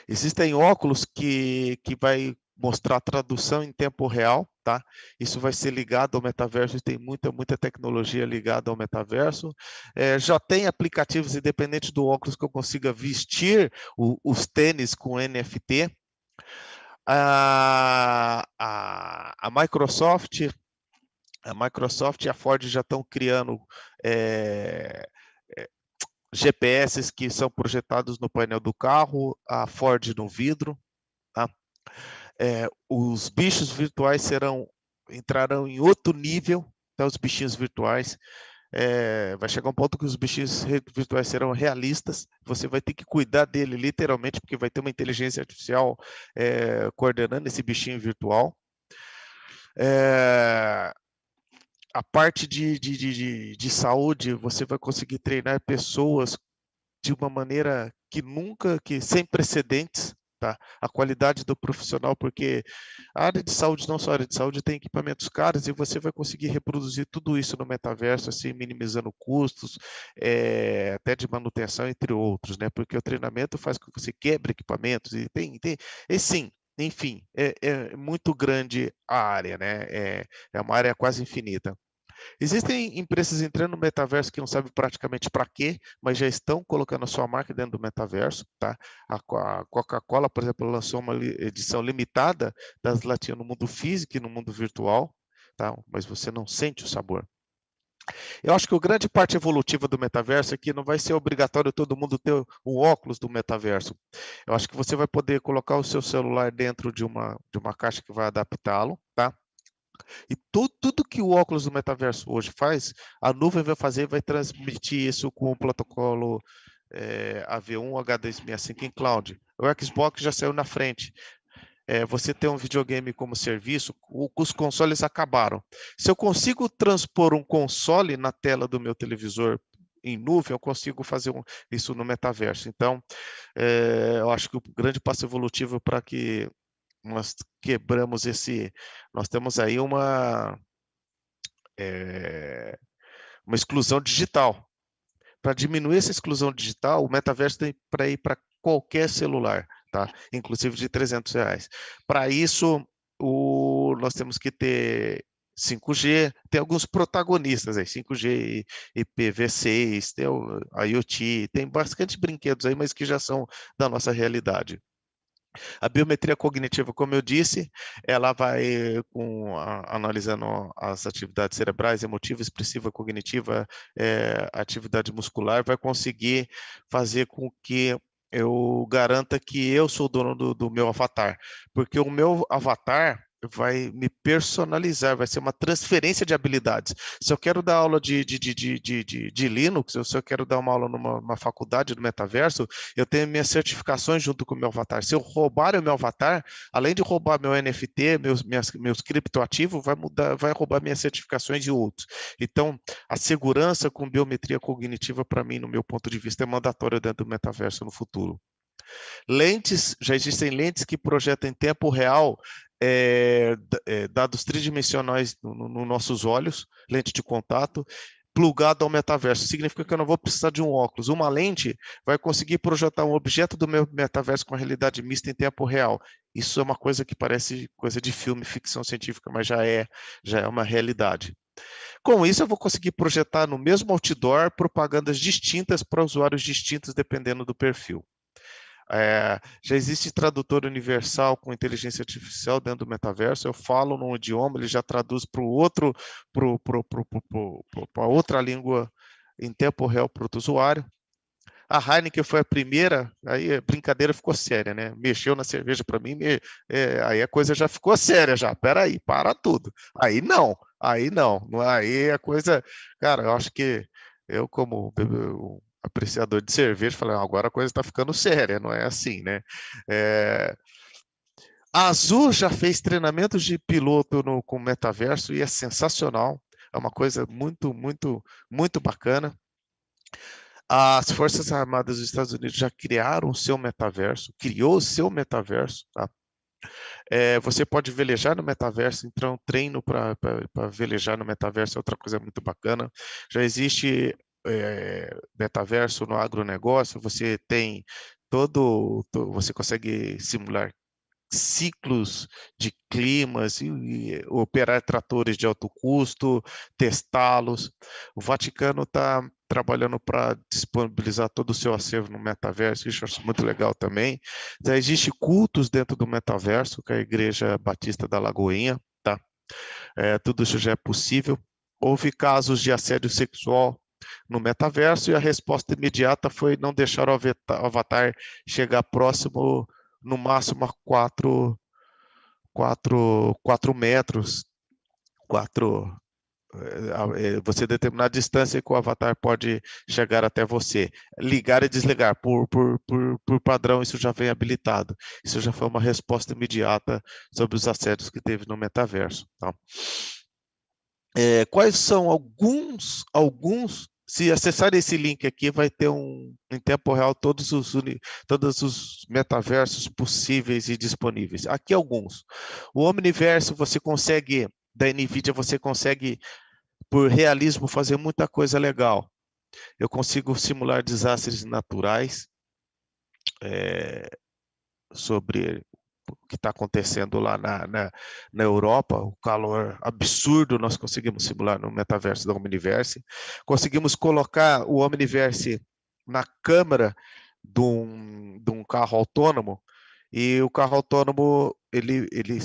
Existem óculos que vai mostrar tradução em tempo real, tá? Isso vai ser ligado ao metaverso, tem muita tecnologia ligada ao metaverso. Já tem aplicativos independentes do óculos que eu consiga vestir os tênis com NFT. A Microsoft e a Ford já estão criando GPS que são projetados no painel do carro, a Ford no vidro, tá? Os bichos virtuais entrarão em outro nível, tá? Os bichinhos virtuais. Vai chegar um ponto que os bichinhos virtuais serão realistas, você vai ter que cuidar dele literalmente, porque vai ter uma inteligência artificial coordenando esse bichinho virtual. A parte de saúde, você vai conseguir treinar pessoas de uma maneira sem precedentes, tá? A qualidade do profissional, porque a área de saúde, não só a área de saúde, tem equipamentos caros e você vai conseguir reproduzir tudo isso no metaverso, assim, minimizando custos, até de manutenção, entre outros, né? Porque o treinamento faz com que você quebre equipamentos e sim, enfim, é muito grande a área, né? É uma área quase infinita. Existem empresas entrando no metaverso que não sabem praticamente para quê, mas já estão colocando a sua marca dentro do metaverso, tá? A Coca-Cola, por exemplo, lançou uma edição limitada das latinhas no mundo físico e no mundo virtual, tá? Mas você não sente o sabor. Eu acho que a grande parte evolutiva do metaverso é que não vai ser obrigatório todo mundo ter o óculos do metaverso. Eu acho que você vai poder colocar o seu celular dentro de uma caixa que vai adaptá-lo, tá? E tudo que o óculos do metaverso hoje faz, a nuvem vai fazer, vai transmitir isso com o protocolo AV1 H265 em cloud. O Xbox já saiu na frente. Você tem um videogame como serviço, os consoles acabaram. Se eu consigo transpor um console na tela do meu televisor em nuvem, eu consigo fazer isso no metaverso. Então, eu acho que o grande passo evolutivo para que nós quebramos nós temos aí uma exclusão digital. Para diminuir essa exclusão digital, o metaverso tem para ir para qualquer celular, tá? Inclusive de R$300. Para isso, nós temos que ter 5G, tem alguns protagonistas aí, 5G, IPv6, tem o IoT, tem bastante brinquedos aí, mas que já são da nossa realidade. A biometria cognitiva, como eu disse, ela vai analisando as atividades cerebrais, emotiva, expressiva, cognitiva, atividade muscular, vai conseguir fazer com que eu garanta que eu sou o dono do meu avatar, porque o meu avatar vai me personalizar, vai ser uma transferência de habilidades. Se eu quero dar aula de Linux, se eu quero dar uma aula numa faculdade do metaverso, eu tenho minhas certificações junto com o meu avatar. Se eu roubar o meu avatar, além de roubar meu NFT, meus criptoativos, vai roubar minhas certificações e outros. Então, a segurança com biometria cognitiva, para mim, no meu ponto de vista, é mandatória dentro do metaverso no futuro. Lentes, já existem lentes que projetam em tempo real dados tridimensionais nos nossos olhos, lente de contato, plugado ao metaverso. Significa que eu não vou precisar de um óculos. Uma lente vai conseguir projetar um objeto do meu metaverso com a realidade mista em tempo real. Isso é uma coisa que parece coisa de filme, ficção científica, mas já é uma realidade. Com isso, eu vou conseguir projetar no mesmo outdoor propagandas distintas para usuários distintos, dependendo do perfil. Já existe tradutor universal com inteligência artificial dentro do metaverso. Eu falo num idioma, ele já traduz para outra língua em tempo real para o usuário. A Heineken foi a primeira, aí a brincadeira ficou séria, né? Mexeu na cerveja para mim, aí a coisa já ficou séria já. Peraí, para tudo. Aí não. Aí a coisa, cara, eu acho que eu como apreciador de cerveja, falei, agora a coisa está ficando séria, não é assim, né? A Azul já fez treinamentos de piloto com metaverso e é sensacional, é uma coisa muito, muito, muito bacana. As Forças Armadas dos Estados Unidos já criaram o seu metaverso, criou o seu metaverso, tá? Você pode velejar no metaverso, então um treino para velejar no metaverso é outra coisa muito bacana. Já existe metaverso no agronegócio, você tem você consegue simular ciclos de climas e operar tratores de alto custo, testá-los. O Vaticano está trabalhando para disponibilizar todo o seu acervo no metaverso, isso eu acho muito legal também. Já existe cultos dentro do metaverso, que é a Igreja Batista da Lagoinha, tá? Tudo isso já é possível. Houve casos de assédio sexual no metaverso e a resposta imediata foi não deixar o avatar chegar próximo, no máximo a 4 metros, você determinar a distância que o avatar pode chegar até você. Ligar e desligar, por padrão, isso já vem habilitado. Isso já foi uma resposta imediata sobre os assédios que teve no metaverso. Tá? Quais são alguns, se acessar esse link aqui, vai ter em tempo real todos os metaversos possíveis e disponíveis. Aqui alguns. O Omniverse, da NVIDIA, você consegue, por realismo, fazer muita coisa legal. Eu consigo simular desastres naturais, sobre o que está acontecendo lá na Europa, o calor absurdo nós conseguimos simular no metaverso da Omniverse. Conseguimos colocar o Omniverse na câmara de um carro autônomo, e o carro autônomo, ele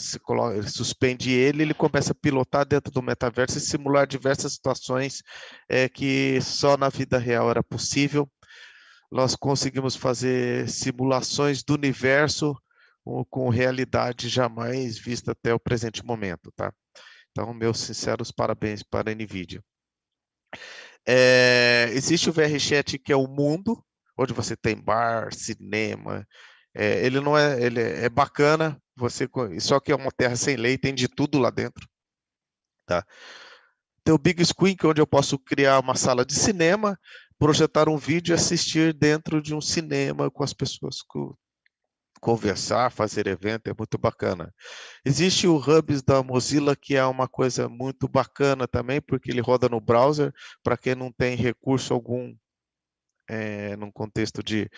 suspende ele começa a pilotar dentro do metaverso e simular diversas situações que só na vida real era possível. Nós conseguimos fazer simulações do universo com realidade jamais vista até o presente momento, tá? Então, meus sinceros parabéns para a NVIDIA. Existe o VRChat, que é o mundo, onde você tem bar, cinema. Ele não é, ele é bacana, só que é uma terra sem lei, tem de tudo lá dentro, tá? Tem o Big Screen, que é onde eu posso criar uma sala de cinema, projetar um vídeo e assistir dentro de um cinema com as pessoas, conversar, fazer evento, é muito bacana. Existe o Hubs da Mozilla, que é uma coisa muito bacana também, porque ele roda no browser, para quem não tem recurso algum num contexto de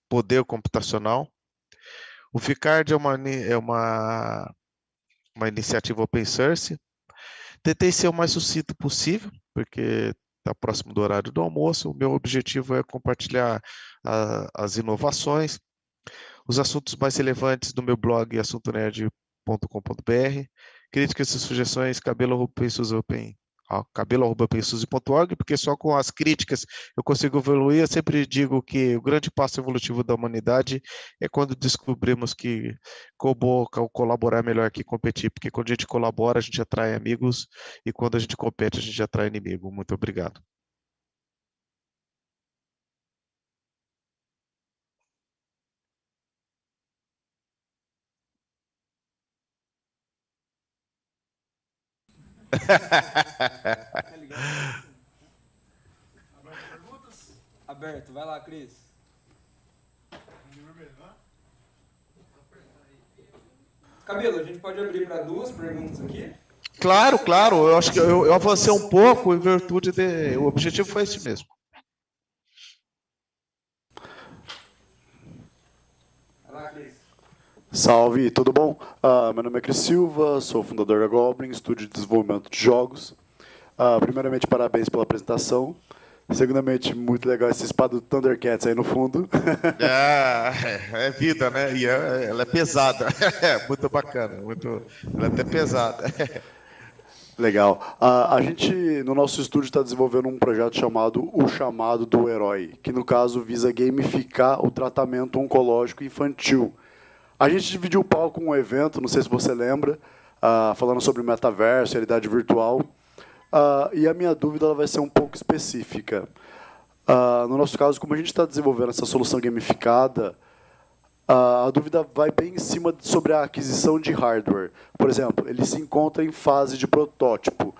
poder computacional. O Ficard uma iniciativa open source. Tentei ser o mais sucinto possível, porque está próximo do horário do almoço. O meu objetivo é compartilhar as inovações. Os assuntos mais relevantes do meu blog assuntonerd.com.br. Críticas e sugestões, cabelo@pensuzi.org, porque só com as críticas eu consigo evoluir. Eu sempre digo que o grande passo evolutivo da humanidade é quando descobrimos que colaborar é melhor que competir, porque quando a gente colabora, a gente atrai amigos, e quando a gente compete, a gente atrai inimigo. Muito obrigado. Aberto, vai lá, Cris. Cabelo, a gente pode abrir para 2 perguntas aqui? Claro, claro. Eu acho que eu avancei um pouco em virtude de. O objetivo foi esse mesmo. Vai lá, Cris. Salve, tudo bom? Meu nome é Cris Silva, sou fundador da Goblin, estúdio de desenvolvimento de jogos. Primeiramente, parabéns pela apresentação. Segundamente, muito legal esse espada do Thundercats aí no fundo. É vida, né? E ela é pesada. Muito bacana. Ela é até pesada. Legal. A gente, no nosso estúdio, está desenvolvendo um projeto chamado O Chamado do Herói, que, no caso, visa gamificar o tratamento oncológico infantil. A gente dividiu o palco com um evento, não sei se você lembra, falando sobre metaverso, realidade virtual. E a minha dúvida ela vai ser um pouco específica. No nosso caso, como a gente está desenvolvendo essa solução gamificada, a dúvida vai bem em cima sobre a aquisição de hardware. Por exemplo, ele se encontra em fase de protótipo.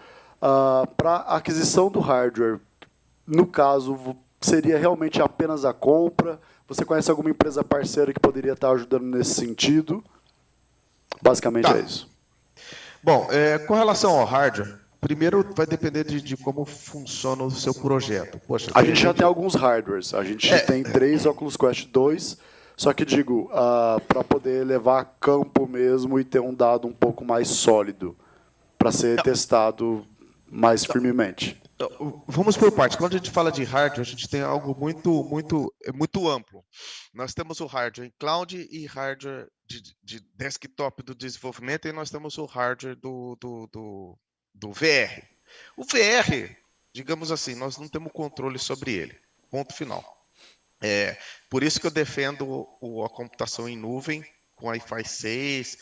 Para a aquisição do hardware, no caso, seria realmente apenas a compra? Você conhece alguma empresa parceira que poderia estar ajudando nesse sentido? Basicamente é isso. Bom, com relação ao hardware, primeiro vai depender de como funciona o seu projeto. Poxa, a gente já tem alguns hardwares. A gente tem 3 Oculus Quest 2, só que digo, para poder levar a campo mesmo e ter um dado um pouco mais sólido, para ser testado mais firmemente. Vamos por partes. Quando a gente fala de hardware, a gente tem algo muito amplo. Nós temos o hardware em cloud e hardware de desktop do desenvolvimento, e nós temos o hardware do VR. O VR, digamos assim, nós não temos controle sobre ele. Ponto final. Por isso que eu defendo a computação em nuvem, com Wi-Fi 6,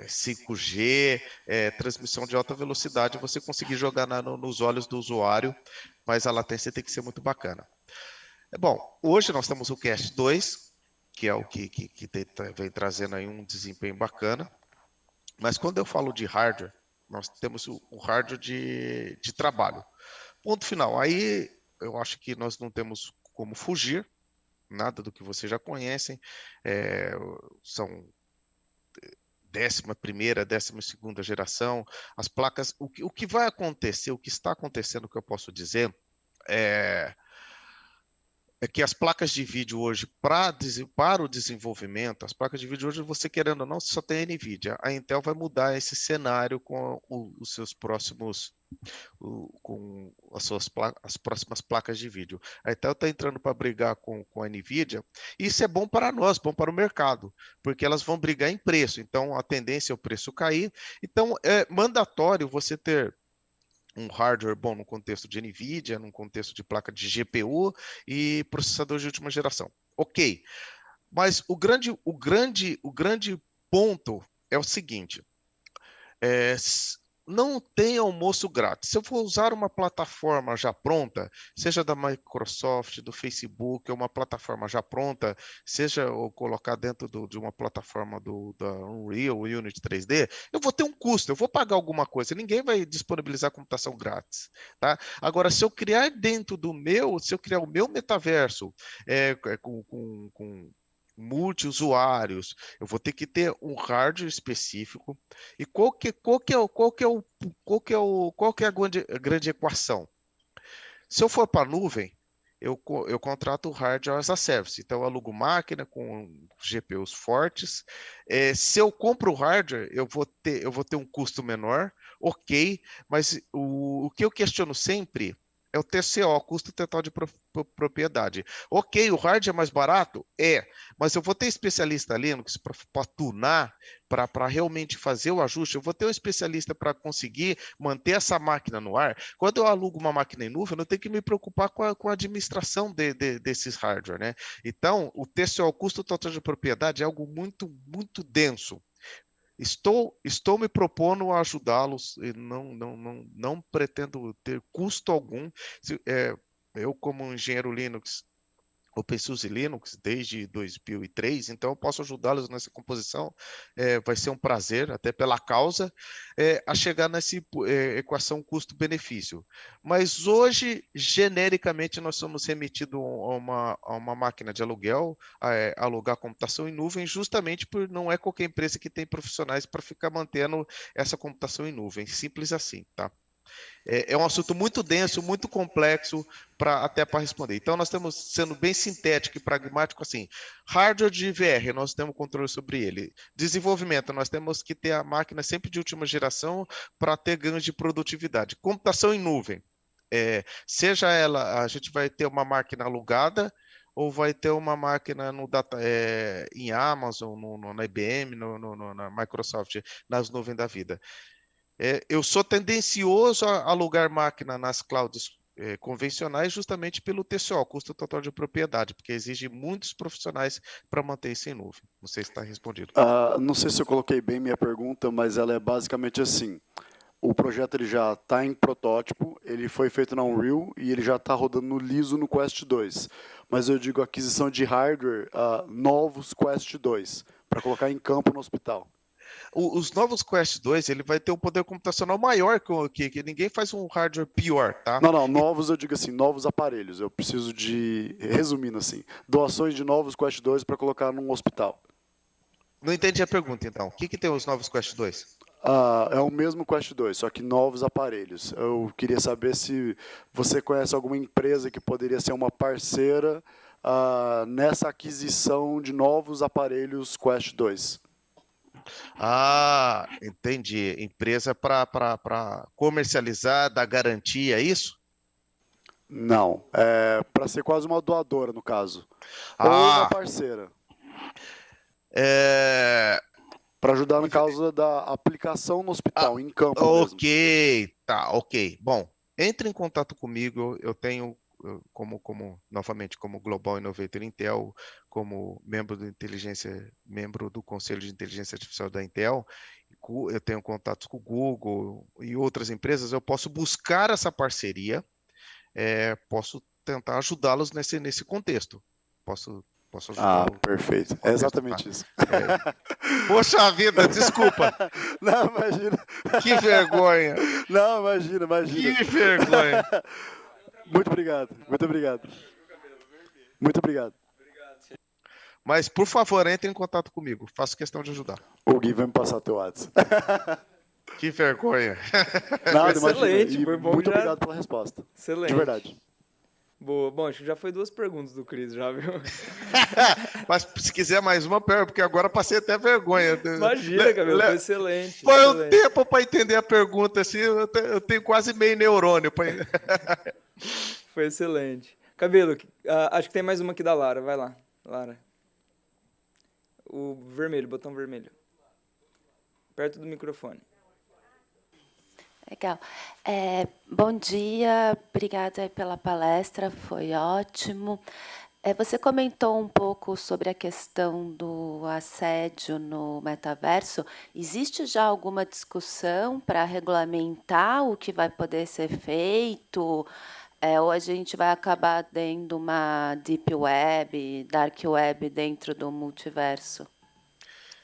5G, transmissão de alta velocidade, você conseguir jogar nos olhos do usuário, mas a latência tem que ser muito bacana. Bom, hoje nós temos o Cast 2, que é o que vem trazendo aí um desempenho bacana, mas quando eu falo de hardware, nós temos o hardware de trabalho. Ponto final. Aí eu acho que nós não temos como fugir, nada do que vocês já conhecem, são 11ª, 12ª geração, as placas, o que vai acontecer, o que está acontecendo, que eu posso dizer, é que as placas de vídeo hoje, para o desenvolvimento, as placas de vídeo hoje, você querendo ou não, só tem a NVIDIA. A Intel vai mudar esse cenário com os seus próximos, com as próximas placas de vídeo. A Intel está entrando para brigar com a NVIDIA, e isso é bom para nós, bom para o mercado, porque elas vão brigar em preço, então a tendência é o preço cair. Então é mandatório você ter um hardware bom no contexto de NVIDIA, no contexto de placa de GPU e processador de última geração. Ok, mas o grande ponto é o seguinte, não tem almoço grátis. Se eu for usar uma plataforma já pronta, seja da Microsoft, do Facebook, ou uma plataforma já pronta, seja eu colocar dentro de uma plataforma da Unreal, Unity 3D, eu vou ter um custo, eu vou pagar alguma coisa. Ninguém vai disponibilizar computação grátis, tá? Agora, se eu criar se eu criar o meu metaverso com multi-usuários, eu vou ter que ter um hardware específico. E qual que é a grande equação? Se eu for para a nuvem, eu contrato o hardware as a service. Então, eu alugo máquina com GPUs fortes. Se eu compro o hardware, eu vou ter um custo menor, ok, mas o que eu questiono sempre é o TCO, custo total de propriedade. Ok, o hardware é mais barato? É, mas eu vou ter especialista Linux para tunar, para realmente fazer o ajuste, eu vou ter um especialista para conseguir manter essa máquina no ar. Quando eu alugo uma máquina em nuvem, eu não tenho que me preocupar com a administração desses hardware, né? Então, o TCO, custo total de propriedade, é algo muito, muito denso. Estou me propondo a ajudá-los, e não pretendo ter custo algum. Eu, como engenheiro Linux, OpenSUSE Linux desde 2003, então eu posso ajudá-los nessa composição, vai ser um prazer, até pela causa, a chegar nessa equação custo-benefício. Mas hoje, genericamente, nós somos remetidos a uma máquina de aluguel, a alugar computação em nuvem, justamente por não é qualquer empresa que tem profissionais para ficar mantendo essa computação em nuvem, simples assim, tá? É um assunto muito denso, muito complexo até para responder. Então, nós estamos sendo bem sintético e pragmático assim. Hardware de VR, nós temos controle sobre ele. Desenvolvimento, nós temos que ter a máquina sempre de última geração para ter ganhos de produtividade. Computação em nuvem. Seja ela, a gente vai ter uma máquina alugada ou vai ter uma máquina em Amazon, na IBM, na Microsoft, nas nuvens da vida. Eu sou tendencioso a alugar máquina nas clouds convencionais justamente pelo TCO, custo total de propriedade, porque exige muitos profissionais para manter isso em nuvem. Não sei se está respondido. Não sei se eu coloquei bem minha pergunta, mas ela é basicamente assim. O projeto ele já está em protótipo, ele foi feito na Unreal e ele já está rodando no liso no Quest 2. Mas eu digo aquisição de hardware, novos Quest 2, para colocar em campo no hospital. Os novos Quest 2, ele vai ter um poder computacional maior que ninguém faz um hardware pior, tá? Não, novos eu digo assim, novos aparelhos. Eu preciso de, resumindo assim, doações de novos Quest 2 para colocar num hospital. Não entendi a pergunta, então. O que tem os novos Quest 2? É o mesmo Quest 2, só que novos aparelhos. Eu queria saber se você conhece alguma empresa que poderia ser uma parceira nessa aquisição de novos aparelhos Quest 2. Entendi. Empresa para comercializar, dar garantia, é isso? Não, para ser quase uma doadora, no caso. Ou uma parceira. Para ajudar no caso da aplicação no hospital, em campo mesmo. Ok. Bom, entre em contato comigo, eu tenho novamente, como Global Innovator Intel, como membro do Conselho de Inteligência Artificial da Intel, eu tenho contatos com o Google e outras empresas, eu posso buscar essa parceria, posso tentar ajudá-los nesse contexto. Posso ajudar. Perfeito. É exatamente isso. Poxa vida, desculpa. Não, imagina. Que vergonha. Não, imagina. Que vergonha. Muito obrigado. Muito obrigado. Mas, por favor, entre em contato comigo. Faço questão de ajudar. O Gui vai me passar teu WhatsApp. Que vergonha. Nada, excelente, foi bom. Muito obrigado pela resposta. Excelente. De verdade. Boa. Bom, acho que já foi 2 perguntas do Cris, já, viu? Mas se quiser mais uma, porque agora passei até vergonha. Imagina, Cabelo, foi excelente. Foi um tempo para entender a pergunta, assim, eu tenho quase meio neurônio. Foi excelente. Cabelo, acho que tem mais uma aqui da Lara. Vai lá, Lara. O vermelho, botão vermelho. Perto do microfone. Legal. Bom dia, obrigada pela palestra, foi ótimo. Você comentou um pouco sobre a questão do assédio no metaverso. Existe já alguma discussão para regulamentar o que vai poder ser feito? Ou a gente vai acabar tendo uma deep web, dark web dentro do multiverso?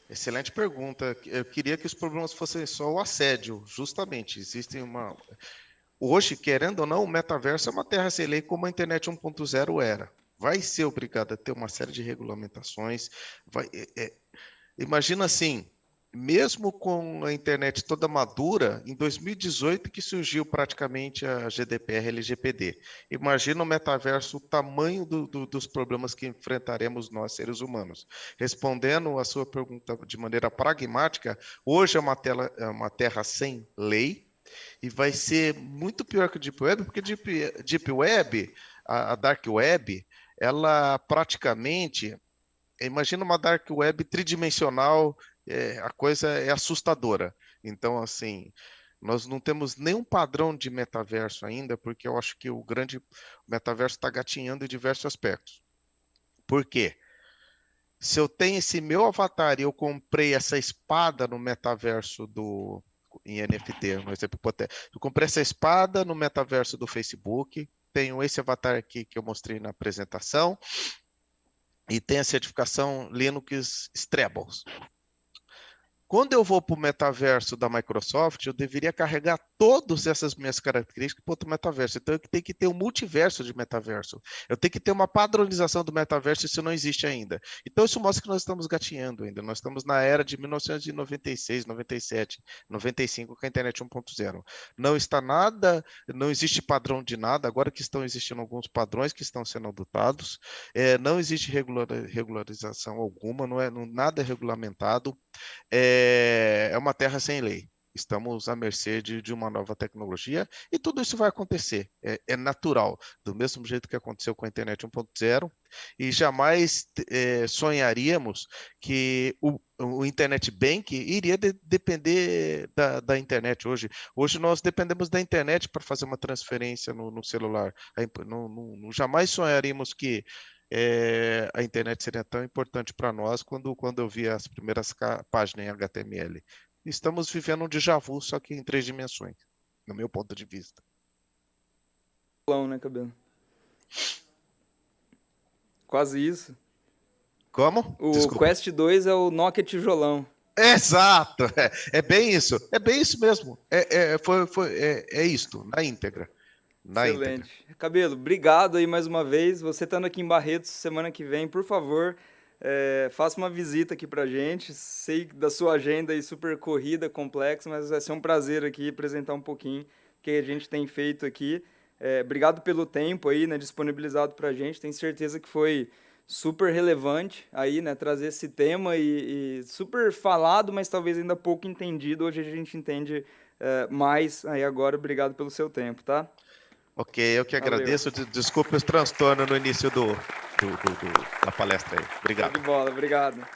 Excelente pergunta. Eu queria que os problemas fossem só o assédio, justamente. Hoje, querendo ou não, o metaverso é uma terra sem lei como a internet 1.0 era. Vai ser obrigado a ter uma série de regulamentações. Imagina assim, mesmo com a internet toda madura, em 2018 que surgiu praticamente a GDPR LGPD. Imagina o metaverso, o tamanho dos problemas que enfrentaremos nós, seres humanos. Respondendo a sua pergunta de maneira pragmática, hoje é uma terra sem lei, E vai ser muito pior que o Deep Web, porque Deep Web, a Dark Web, ela praticamente, imagina uma Dark Web tridimensional, a coisa é assustadora. Então, assim, nós não temos nenhum padrão de metaverso ainda, porque eu acho que o metaverso está gatinhando em diversos aspectos. Por quê? Se eu tenho esse meu avatar e eu comprei essa espada no metaverso em NFT, no exemplo hipotético, eu comprei essa espada no metaverso do Facebook, tenho esse avatar aqui que eu mostrei na apresentação, e tem a certificação Linux Strables. Quando eu vou para o metaverso da Microsoft, eu deveria carregar todas essas minhas características para outro metaverso. Então, eu tenho que ter um multiverso de metaverso. Eu tenho que ter uma padronização do metaverso, isso não existe ainda. Então, isso mostra que nós estamos gatinhando ainda. Nós estamos na era de 1996, 97, 95, com a internet 1.0. Não existe padrão de nada, agora que estão existindo alguns padrões que estão sendo adotados. Não existe regularização alguma, nada é regulamentado. É uma terra sem lei. Estamos à mercê de uma nova tecnologia e tudo isso vai acontecer. É natural, do mesmo jeito que aconteceu com a internet 1.0, e jamais sonharíamos que o Internet Bank iria depender da internet hoje. Hoje nós dependemos da internet para fazer uma transferência no celular. Jamais sonharíamos que a internet seria tão importante para nós quando eu vi as primeiras páginas em HTML. Estamos vivendo um déjà vu, só que em 3 dimensões, no meu ponto de vista. Né, Cabelo? Quase isso. Como? O Quest 2 é o Nokia tijolão. Exato! É bem isso. É bem isso mesmo. É isto, na íntegra. Excelente. Cabelo, obrigado aí mais uma vez. Você estando aqui em Barretos semana que vem, por favor, faça uma visita aqui pra gente. Sei da sua agenda aí super corrida, complexa, mas vai ser um prazer aqui apresentar um pouquinho o que a gente tem feito aqui. Obrigado pelo tempo aí, né, disponibilizado pra gente. Tenho certeza que foi super relevante aí, né, trazer esse tema e super falado, mas talvez ainda pouco entendido. Hoje a gente entende mais aí agora. Obrigado pelo seu tempo, tá? Ok, eu que agradeço. Desculpe os transtornos no início da palestra aí. Obrigado. Show de bola, obrigado.